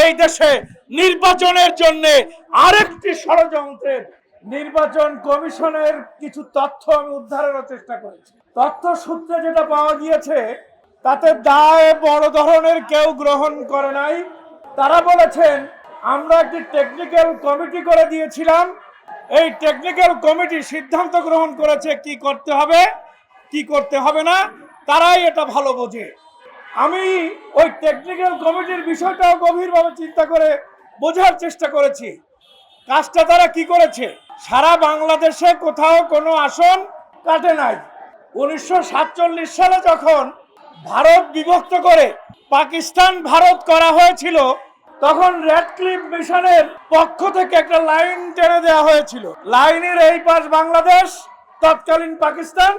এই দেশে নির্বাচনের জন্য আরেকটি ষড়যন্ত্রের নির্বাচন কমিশনের কিছু তথ্য আমি উদ্ধারের চেষ্টা করেছি। তথ্য সূত্রে যেটা পাওয়া গিয়েছে তাতে দায় বড় ধরনের কেউ গ্রহণ করে নাই। তারা বলেছেন আমরা একটি টেকনিক্যাল কমিটি করে দিয়েছিলাম, এই টেকনিক্যাল কমিটি সিদ্ধান্ত গ্রহণ করেছে কি করতে হবে কি করতে হবে না, তারাই এটা ভালো বোঝে। আমি ওই টেকনিক্যাল কমিটির বিষয়টাও গভীরভাবে চিন্তা করে বোঝার চেষ্টা করেছি। কাজটা তারা কি করেছে, সারা বাংলাদেশে কোথাও কোনো আসন কাটে নাই। 1947 সালে যখন ভারত বিভক্ত করে পাকিস্তান ভারত করা হয়েছিল, তখন রেড ক্লিফ মিশনের পক্ষ থেকে একটা লাইন টেনে দেওয়া হয়েছিল। লাইনের এই পাশ বাংলাদেশ, তৎকালীন পাকিস্তান,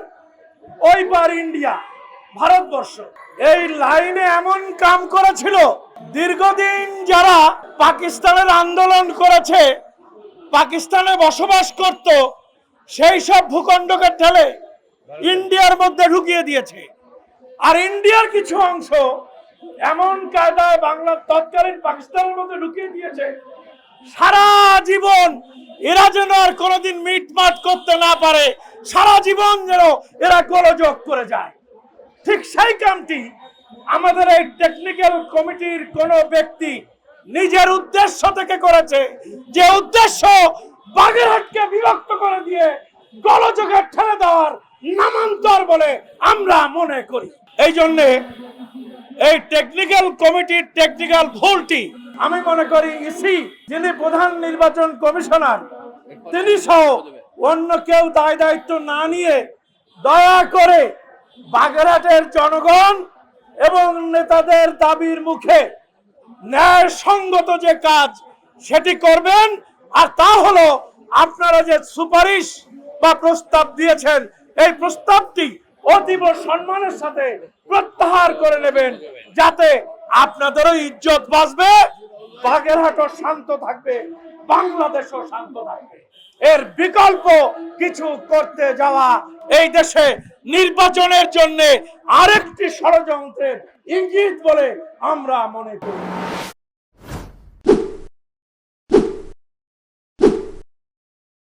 ওই পার ইন্ডিয়া, ভারতবর্ষ। এই লাইনে এমন কাম করেছিল, দীর্ঘদিন যারা পাকিস্তানের আন্দোলন করেছে, পাকিস্তানে বসবাস করত, সেই সব ভূখণ্ডকে ঠেলে ইন্ডিয়ার মধ্যে ঢুকিয়ে দিয়েছে। আর ইন্ডিয়ার কিছু অংশ এমন কায়দায় বাংলার তৎকালীন পাকিস্তানের মধ্যে ঢুকিয়ে দিয়েছে, সারা জীবন এরা যেন আর কোনোদিন মিটমাট করতে না পারে, সারা জীবন যেন এরা গোলযোগ করে যায়। ঠিক সেই কামটি আমাদের এই টেকনিক্যাল কমিটির কোন ব্যক্তি নিজের উদ্দেশ্য থেকে করেছে, যে উদ্দেশ্য বাগেরহাটকে বিভক্ত করে দিয়ে গোলযোগে ঠেলে দেওয়ার নামান্তর বলে আমরা মনে করি। এই জন্য এই টেকনিক্যাল কমিটির টেকনিক্যাল ভুলটি আমি মনে করি ইসি, যিনি প্রধান নির্বাচন কমিশনার, তিনি সহ অন্য কেউ দায় দায়িত্ব না নিয়ে দয়া করে বাগেরহাটের জনগণ এবং নেতাদের দাবির মুখে ন্যায়সঙ্গত যে কাজ সেটি করবেন। আর তা হলো আপনারা যে সুপারিশ বা প্রস্তাব দিয়েছেন, এই প্রস্তাবটি অতীব সম্মানের সাথে প্রত্যাহার করে নেবেন, যাতে আপনাদেরও ইজ্জত বাঁচবে, বাগেরহাটও শান্ত থাকবে, বাংলাদেশও শান্ত থাকবে। এর বিকল্প কিছু করতে যাওয়া এই দেশে নির্বাচনের জন্য আরেকটি ষড়যন্ত্রের ইঙ্গিত বলে আমরা মনে করি।